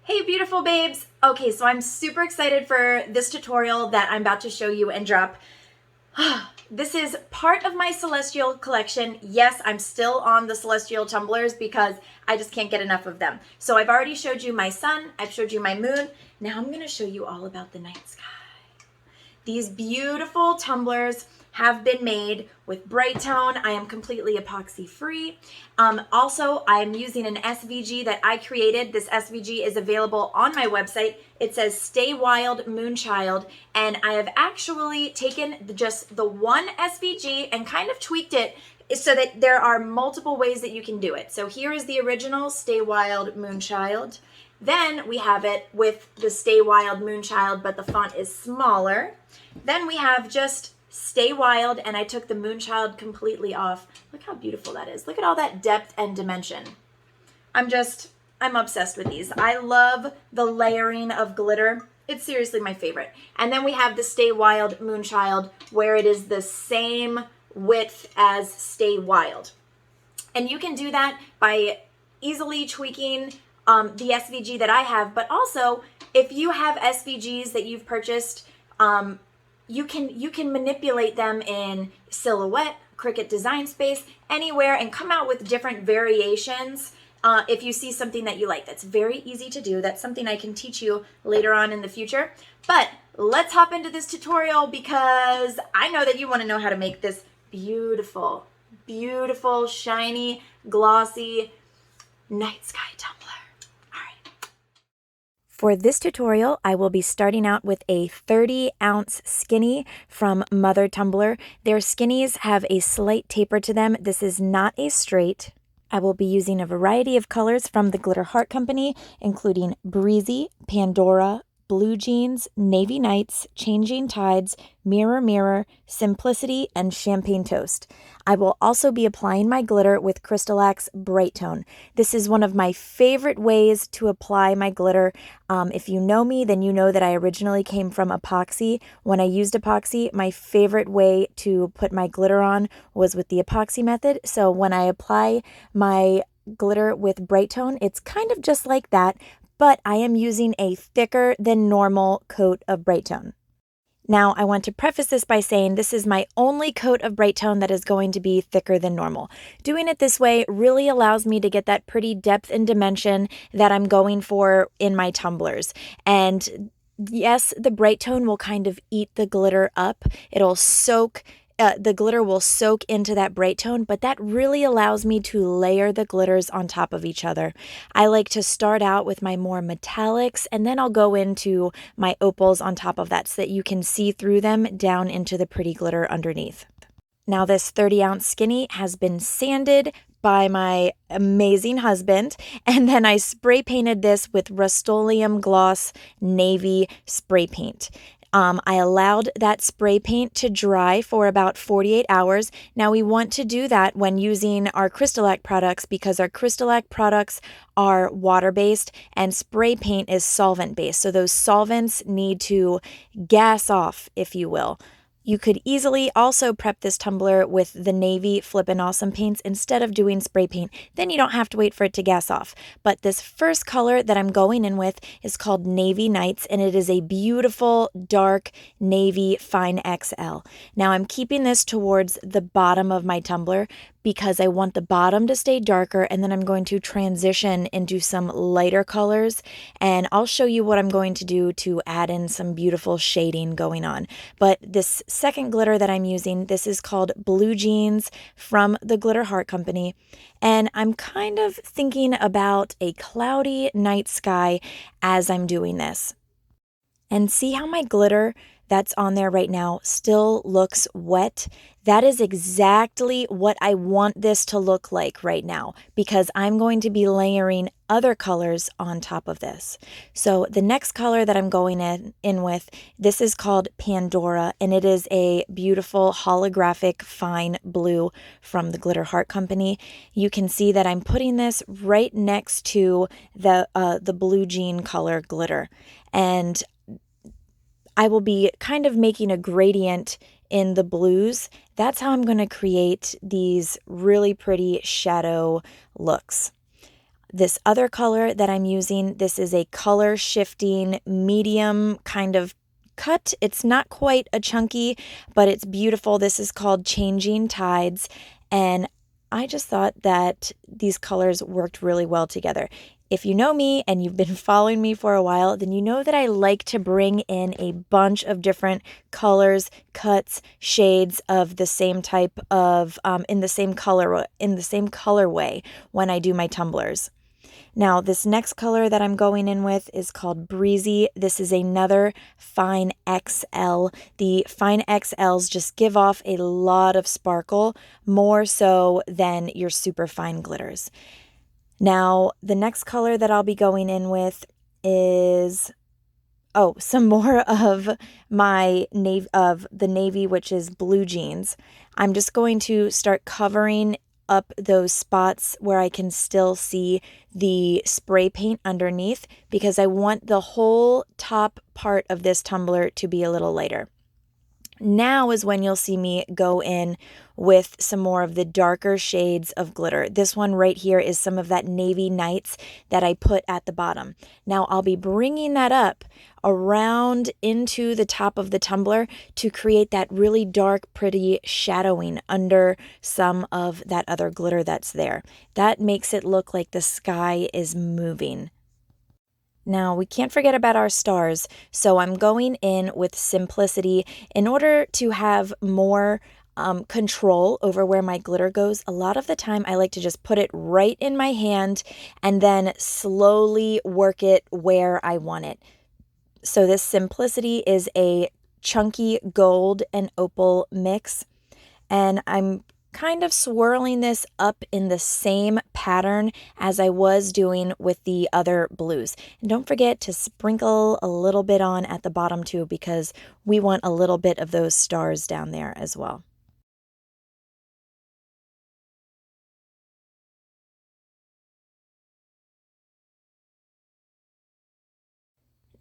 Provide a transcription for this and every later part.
Hey beautiful babes! Okay, so I'm super excited for this tutorial that I'm about to show you and drop. This is part of my Celestial collection. Yes, I'm still on the Celestial tumblers because I just can't get enough of them. So I've already showed you my sun, I've showed you my moon. Now I'm gonna show you all about the night sky. These beautiful tumblers have been made with Brite tone. I am completely epoxy free. Also, I'm using an SVG that I created. This SVG is available on my website. It says Stay Wild Moonchild, and I have actually taken just the one SVG and kind of tweaked it so that there are multiple ways that you can do it. So here is the original Stay Wild Moonchild. Then we have it with the Stay Wild Moonchild, but the font is smaller. Then we have just Stay Wild, and I took the Moonchild completely off. Look how beautiful that is. Look at all that depth and dimension. I'm obsessed with these. I love the layering of glitter. It's seriously my favorite. And then we have the Stay Wild Moonchild, where it is the same width as Stay Wild. And you can do that by easily tweaking the SVG that I have, but also if you have SVGs that you've purchased, you can manipulate them in Silhouette, Cricut Design Space, anywhere, and come out with different variations if you see something that you like. That's very easy to do. That's something I can teach you later on in the future. But let's hop into this tutorial because I know that you want to know how to make this beautiful, beautiful, shiny, glossy night sky tumbler. For this tutorial, I will be starting out with a 30-ounce skinny from Mother Tumbler. Their skinnies have a slight taper to them. This is not a straight. I will be using a variety of colors from the Glitter Heart Company, including Breezy, Pandora, Blue Jeans, Navy Nights, Changing Tides, Mirror Mirror, Simplicity, and Champagne Toast. I will also be applying my glitter with Crystalac's Brite Tone. This is one of my favorite ways to apply my glitter. If you know me, then you know that I originally came from epoxy. When I used epoxy, my favorite way to put my glitter on was with the epoxy method. So when I apply my glitter with Brite Tone, it's kind of just like that, but I am using a thicker than normal coat of Brite Tone. Now, I want to preface this by saying this is my only coat of Brite Tone that is going to be thicker than normal. Doing it this way really allows me to get that pretty depth and dimension that I'm going for in my tumblers. And yes, the Brite Tone will kind of eat the glitter up. It'll soak the glitter will soak into that Brite Tone, but that really allows me to layer the glitters on top of each other. I like to start out with my more metallics, and then I'll go into my opals on top of that so that you can see through them down into the pretty glitter underneath. Now this 30-ounce skinny has been sanded by my amazing husband, and then I spray painted this with Rustoleum Gloss Navy spray paint. I allowed that spray paint to dry for about 48 hours. Now we want to do that when using our Crystalac products because our Crystalac products are water-based and spray paint is solvent-based. So those solvents need to gas off, if you will. You could easily also prep this tumbler with the Navy Flippin' Awesome paints instead of doing spray paint. Then you don't have to wait for it to gas off. But this first color that I'm going in with is called Navy Nights, and it is a beautiful dark navy fine XL. Now I'm keeping this towards the bottom of my tumbler because I want the bottom to stay darker, and then I'm going to transition into some lighter colors, and I'll show you what I'm going to do to add in some beautiful shading going on. But this second glitter that I'm using, this is called Blue Jeans from the Glitter Heart Company, and I'm kind of thinking about a cloudy night sky as I'm doing this. And see how my glitter that's on there right now still looks wet? That is exactly what I want this to look like right now because I'm going to be layering other colors on top of this. So the next color that I'm going in with, this is called Pandora, and it is a beautiful holographic fine blue from the Glitter Heart Company. You can see that I'm putting this right next to the blue jean color glitter, and I will be kind of making a gradient in the blues. That's how I'm going to create these really pretty shadow looks. This other color that I'm using, this is a color shifting medium kind of cut. It's not quite a chunky, but it's beautiful. This is called Changing Tides, and I just thought that these colors worked really well together. If you know me and you've been following me for a while, then you know that I like to bring in a bunch of different colors, cuts, shades of the same type of in the same colorway when I do my tumblers. Now, this next color that I'm going in with is called Breezy. This is another fine XL. The fine XLs just give off a lot of sparkle, more so than your super fine glitters. Now, the next color that I'll be going in with is some more of the navy, which is blue jeans. I'm just going to start covering up those spots where I can still see the spray paint underneath, because I want the whole top part of this tumbler to be a little lighter. Now is when you'll see me go in with some more of the darker shades of glitter. This one right here is some of that Navy Nights that I put at the bottom. Now I'll be bringing that up around into the top of the tumbler to create that really dark, pretty shadowing under some of that other glitter that's there. That makes it look like the sky is moving. Now, we can't forget about our stars, so I'm going in with simplicity in order to have more control over where my glitter goes. A lot of the time, I like to just put it right in my hand and then slowly work it where I want it. So this simplicity is a chunky gold and opal mix, and I'm kind of swirling this up in the same pattern as I was doing with the other blues. And don't forget to sprinkle a little bit on at the bottom too, because we want a little bit of those stars down there as well.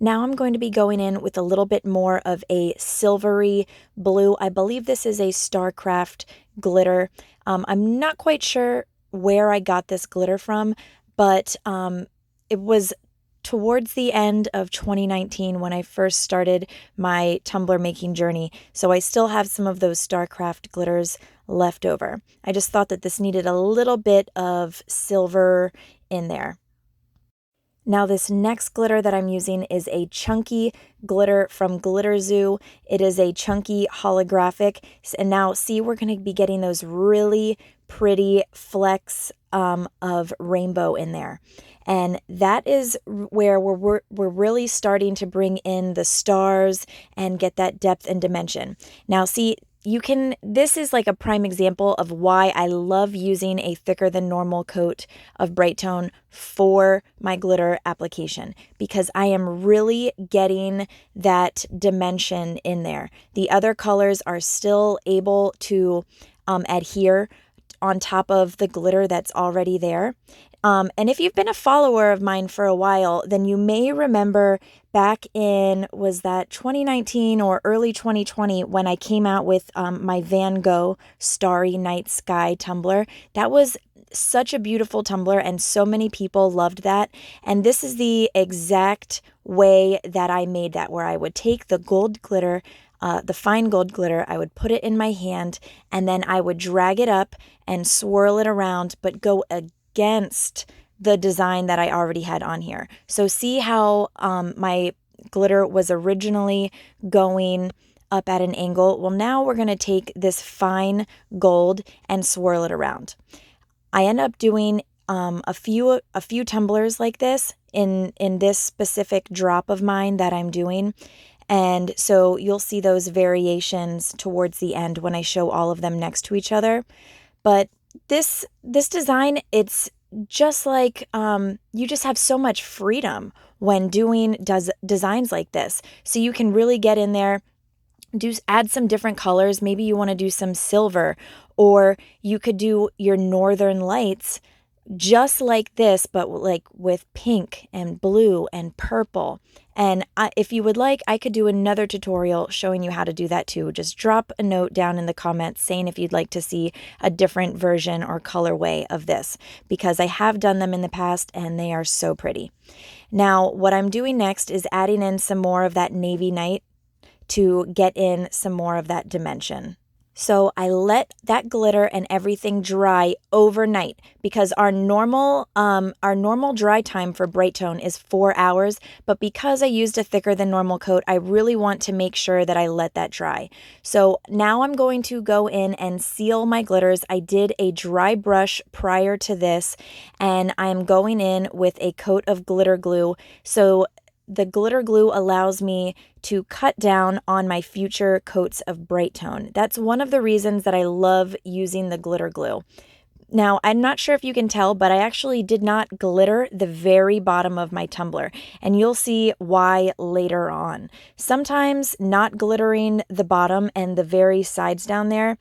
Now I'm going to be going in with a little bit more of a silvery blue. I believe this is a StarCraft glitter. I'm not quite sure where I got this glitter from, but it was towards the end of 2019 when I first started my tumbler making journey. So I still have some of those StarCraft glitters left over. I just thought that this needed a little bit of silver in there. Now this next glitter that I'm using is a chunky glitter from Glitter Zoo. It is a chunky holographic. And now see, we're going to be getting those really pretty flecks of rainbow in there. And that is where we're really starting to bring in the stars and get that depth and dimension. Now see, this is like a prime example of why I love using a thicker than normal coat of Brite Tone for my glitter application, because I am really getting that dimension in there. The other colors are still able to adhere on top of the glitter that's already there. And if you've been a follower of mine for a while, then you may remember back in, was that 2019 or early 2020, when I came out with my Van Gogh Starry Night Sky tumbler. That was such a beautiful tumbler, and so many people loved that. And this is the exact way that I made that, where I would take the gold glitter, the fine gold glitter, I would put it in my hand, and then I would drag it up and swirl it around, but go against the design that I already had on here. So see how my glitter was originally going up at an angle? Well, now we're going to take this fine gold and swirl it around. I end up doing a few tumblers like this in this specific drop of mine that I'm doing. And so you'll see those variations towards the end when I show all of them next to each other. But this design, it's just like you just have so much freedom when doing designs like this. So you can really get in there, add some different colors. Maybe you want to do some silver, or you could do your northern lights just like this, but like with pink and blue and purple. And if you would like, I could do another tutorial showing you how to do that too. Just drop a note down in the comments saying if you'd like to see a different version or colorway of this, because I have done them in the past and they are so pretty. Now, what I'm doing next is adding in some more of that navy night to get in some more of that dimension. So I let that glitter and everything dry overnight, because our normal dry time for Brite Tone is 4 hours, but because I used a thicker than normal coat, I really want to make sure that I let that dry. So now I'm going to go in and seal my glitters. I did a dry brush prior to this, and I'm going in with a coat of glitter glue. So the glitter glue allows me to cut down on my future coats of Brite Tone. That's one of the reasons that I love using the glitter glue. Now, I'm not sure if you can tell, but I actually did not glitter the very bottom of my tumbler, and you'll see why later on. Sometimes not glittering the bottom and the very sides down there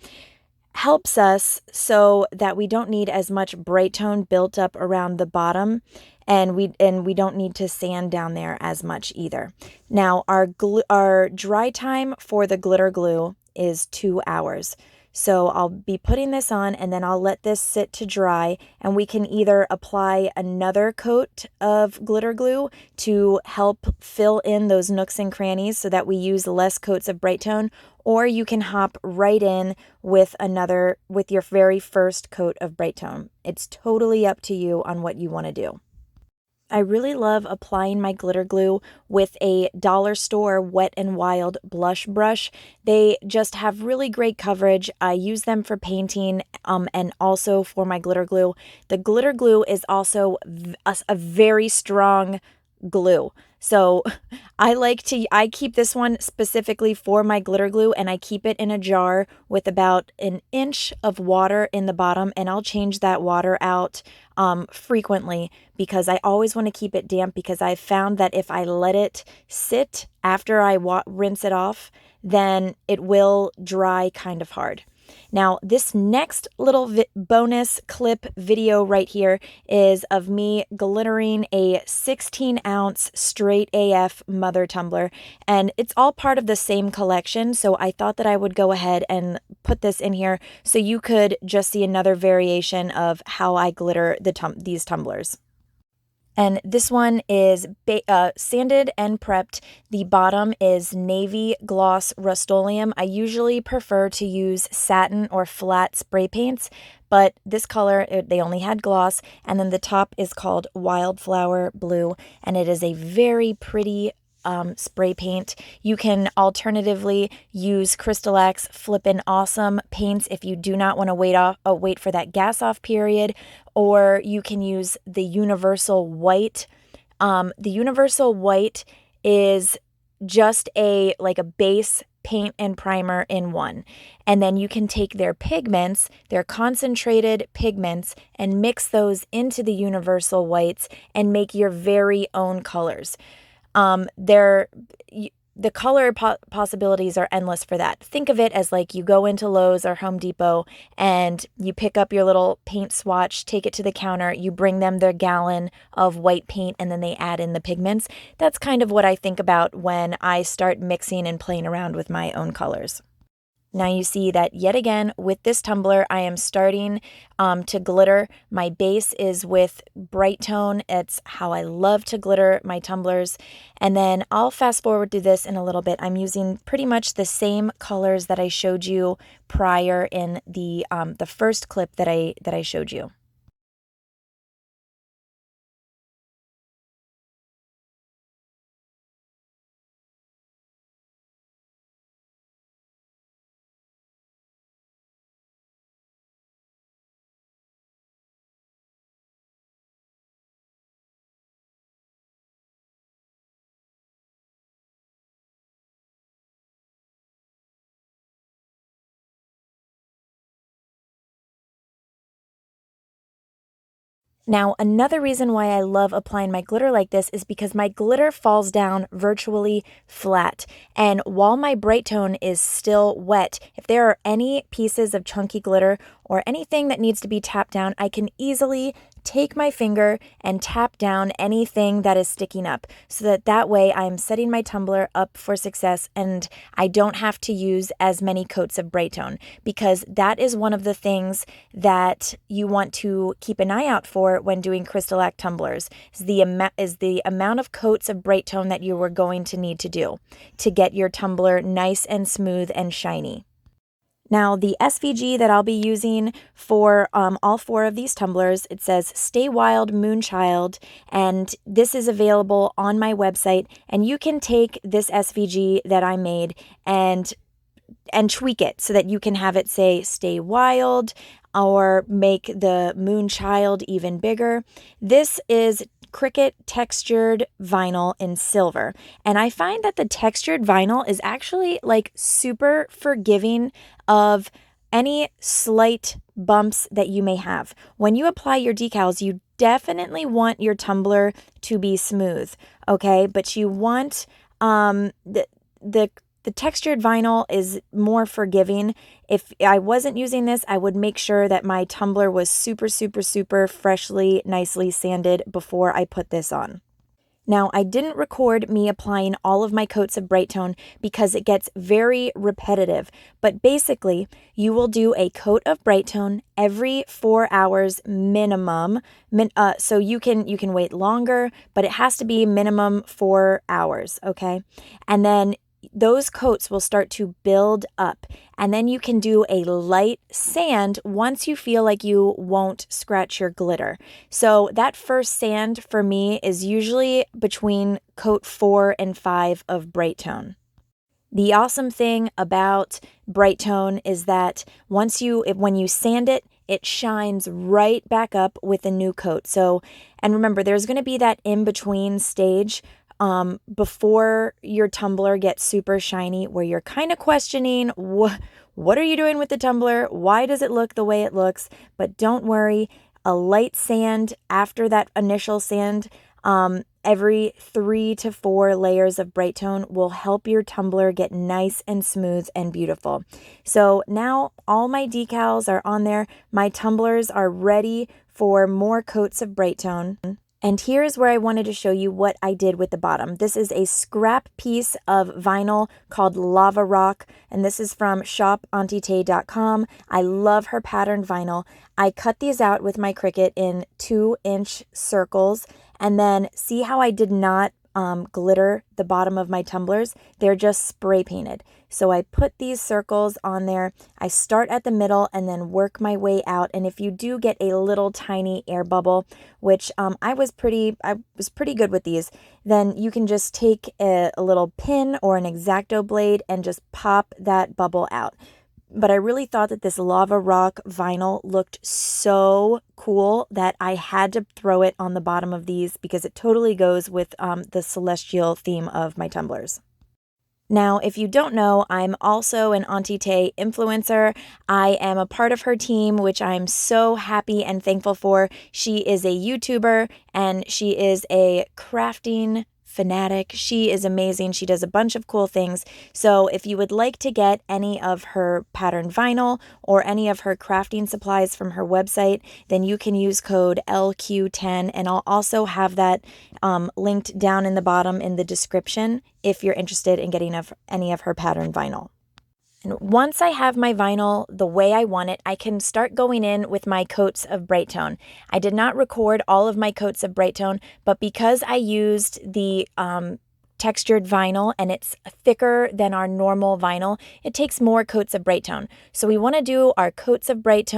helps us so that we don't need as much Brite Tone built up around the bottom, and we don't need to sand down there as much either. Now, our dry time for the glitter glue is 2 hours. So I'll be putting this on, and then I'll let this sit to dry, and we can either apply another coat of glitter glue to help fill in those nooks and crannies so that we use less coats of Brite Tone, or you can hop right in with your very first coat of Brite Tone. It's totally up to you on what you want to do. I really love applying my glitter glue with a dollar store Wet n Wild blush brush. They just have really great coverage. I use them for painting and also for my glitter glue. The glitter glue is also a very strong glue. So I keep this one specifically for my glitter glue, and I keep it in a jar with about an inch of water in the bottom, and I'll change that water out frequently, because I always want to keep it damp, because I've found that if I let it sit after I rinse it off, then it will dry kind of hard. Now, this next little bonus clip video right here is of me glittering a 16-ounce straight AF mother tumbler, and it's all part of the same collection, so I thought that I would go ahead and put this in here so you could just see another variation of how I glitter these tumblers. And this one is sanded and prepped. The bottom is navy gloss Rustoleum. I usually prefer to use satin or flat spray paints, but this color, they only had gloss. And then the top is called Wildflower Blue, and it is a very pretty spray paint. You can alternatively use Crystalac's Flippin' Awesome paints if you do not want to wait for that gas off period, or you can use the Universal White. The Universal White is just like a base paint and primer in one. And then you can take their pigments, their concentrated pigments, and mix those into the Universal Whites and make your very own colors. The color possibilities are endless for that. Think of it as like you go into Lowe's or Home Depot and you pick up your little paint swatch, take it to the counter, you bring them their gallon of white paint, and then they add in the pigments. That's kind of what I think about when I start mixing and playing around with my own colors. Now you see that yet again with this tumbler, I am starting to glitter. My base is with Brite Tone. It's how I love to glitter my tumblers. And then I'll fast forward to this in a little bit. I'm using pretty much the same colors that I showed you prior in the first clip that I showed you. Now, another reason why I love applying my glitter like this is because my glitter falls down virtually flat. And while my Brite Tone is still wet, if there are any pieces of chunky glitter or anything that needs to be tapped down, I can easily take my finger and tap down anything that is sticking up so that way I'm setting my tumbler up for success and I don't have to use as many coats of Brite, because that is one of the things that you want to keep an eye out for when doing Crystalac tumblers, is the amount of coats of Brite that you are going to need to do to get your tumbler nice and smooth and shiny. Now, the SVG that I'll be using for all 4 of these tumblers, it says Stay Wild Moonchild, and this is available on my website, and you can take this SVG that I made and tweak it so that you can have it say Stay Wild or make the Moonchild even bigger. This is Cricut textured vinyl in silver, and I find that the textured vinyl is actually like super forgiving of any slight bumps that you may have. When you apply your decals, you definitely want your tumbler to be smooth, okay? But you want the textured vinyl is more forgiving. If I wasn't using this, I would make sure that my tumbler was super, super, super freshly, nicely sanded before I put this on. Now, I didn't record me applying all of my coats of Brite because it gets very repetitive, but basically, you will do a coat of Brite every 4 hours minimum. So you can wait longer, but it has to be minimum 4 hours, okay? And then those coats will start to build up, and then you can do a light sand once you feel like you won't scratch your glitter. So that first sand for me is usually between coat 4 and 5 of Brite. The awesome thing about Brite is that when you sand it, it shines right back up with a new coat. So, and remember, there's going to be that in-between stage before your tumbler gets super shiny where you're kind of questioning what are you doing with the tumbler? Why does it look the way it looks? But don't worry, a light sand after that initial sand, every 3 to 4 layers of Brite will help your tumbler get nice and smooth and beautiful. So now all my decals are on there. My tumblers are ready for more coats of Brite. And here's where I wanted to show you what I did with the bottom. This is a scrap piece of vinyl called Lava Rock, and this is from shopantite.com. I love her patterned vinyl. I cut these out with my Cricut in 2-inch circles, and then see how I did not glitter the bottom of my tumblers? They're just spray painted. So I put these circles on there. I start at the middle and then work my way out. And if you do get a little tiny air bubble, which I was pretty good with these, then you can just take a little pin or an X-Acto blade and just pop that bubble out. But I really thought that this Lava Rock vinyl looked so cool that I had to throw it on the bottom of these because it totally goes with the celestial theme of my tumblers. Now, if you don't know, I'm also an Auntie Tay influencer. I am a part of her team, which I'm so happy and thankful for. She is a YouTuber and she is a crafting fanatic. She is amazing. She does a bunch of cool things. So if you would like to get any of her pattern vinyl or any of her crafting supplies from her website, then you can use code LQ10, and I'll also have that linked down in the bottom in the description if you're interested in getting any of her pattern vinyl. And once I have my vinyl the way I want it, I can start going in with my coats of Brite. I did not record all of my coats of Brite, but because I used the textured vinyl and it's thicker than our normal vinyl, it takes more coats of Brite. So we want to do our coats of Brite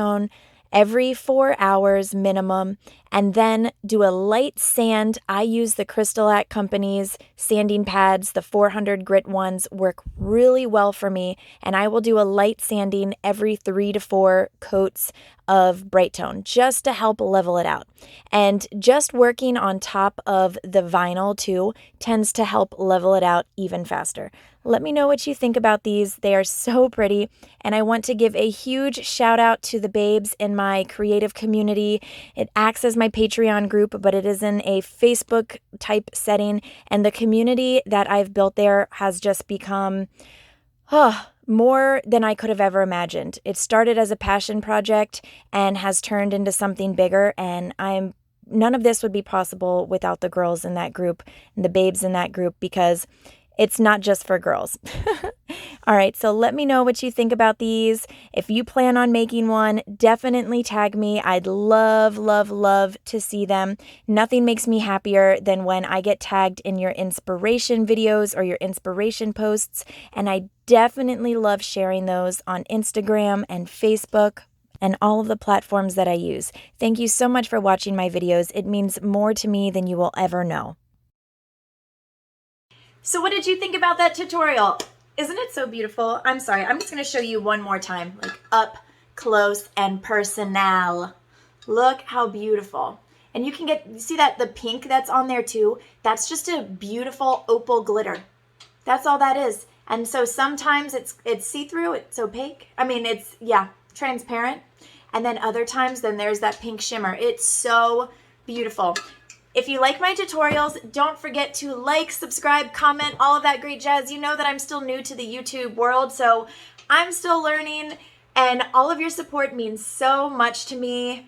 every 4 hours minimum, and then do a light sand. I use the Crystalac company's sanding pads. The 400 grit ones work really well for me, and I will do a light sanding every 3 to 4 coats of Brite just to help level it out. And just working on top of the vinyl too tends to help level it out even faster. Let me know what you think about these. They are so pretty, and I want to give a huge shout out to the babes in my creative community. It acts as my Patreon group, but it is in a Facebook type setting, and the community that I've built there has just become more than I could have ever imagined. It started as a passion project and has turned into something bigger, and I'm none of this would be possible without the girls in that group and the babes in that group, because it's not just for girls. All right, so let me know what you think about these. If you plan on making one, definitely tag me. I'd love, love, love to see them. Nothing makes me happier than when I get tagged in your inspiration videos or your inspiration posts, and I definitely love sharing those on Instagram and Facebook and all of the platforms that I use. Thank you so much for watching my videos. It means more to me than you will ever know. So what did you think about that tutorial? Isn't it so beautiful? I'm sorry, I'm just gonna show you one more time, like up close and personal. Look how beautiful. And you can you see that the pink that's on there too? That's just a beautiful opal glitter. That's all that is. And so sometimes it's see-through, it's opaque. I mean, it's, yeah, transparent. And then other times, then there's that pink shimmer. It's so beautiful. If you like my tutorials, don't forget to like, subscribe, comment, all of that great jazz. You know that I'm still new to the YouTube world, so I'm still learning, and all of your support means so much to me.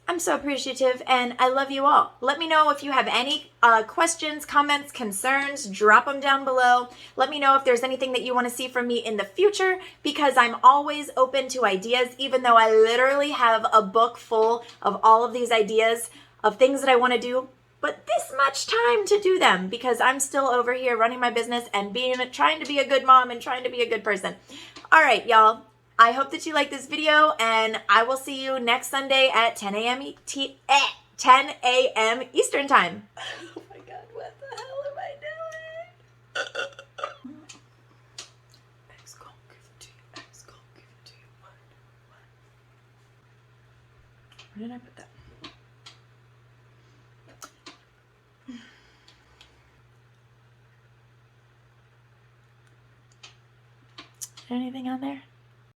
I'm so appreciative, and I love you all. Let me know if you have any questions, comments, concerns. Drop them down below. Let me know if there's anything that you want to see from me in the future, because I'm always open to ideas, even though I literally have a book full of all of these ideas of things that I want to do, but this much time to do them, because I'm still over here running my business and trying to be a good mom and trying to be a good person. All right, y'all. I hope that you like this video, and I will see you next Sunday at 10 a.m. Eastern Time. Oh my God, what the hell am I doing? X gonna give it to you. X gonna give it to you. What? Where did I put that? Anything on there?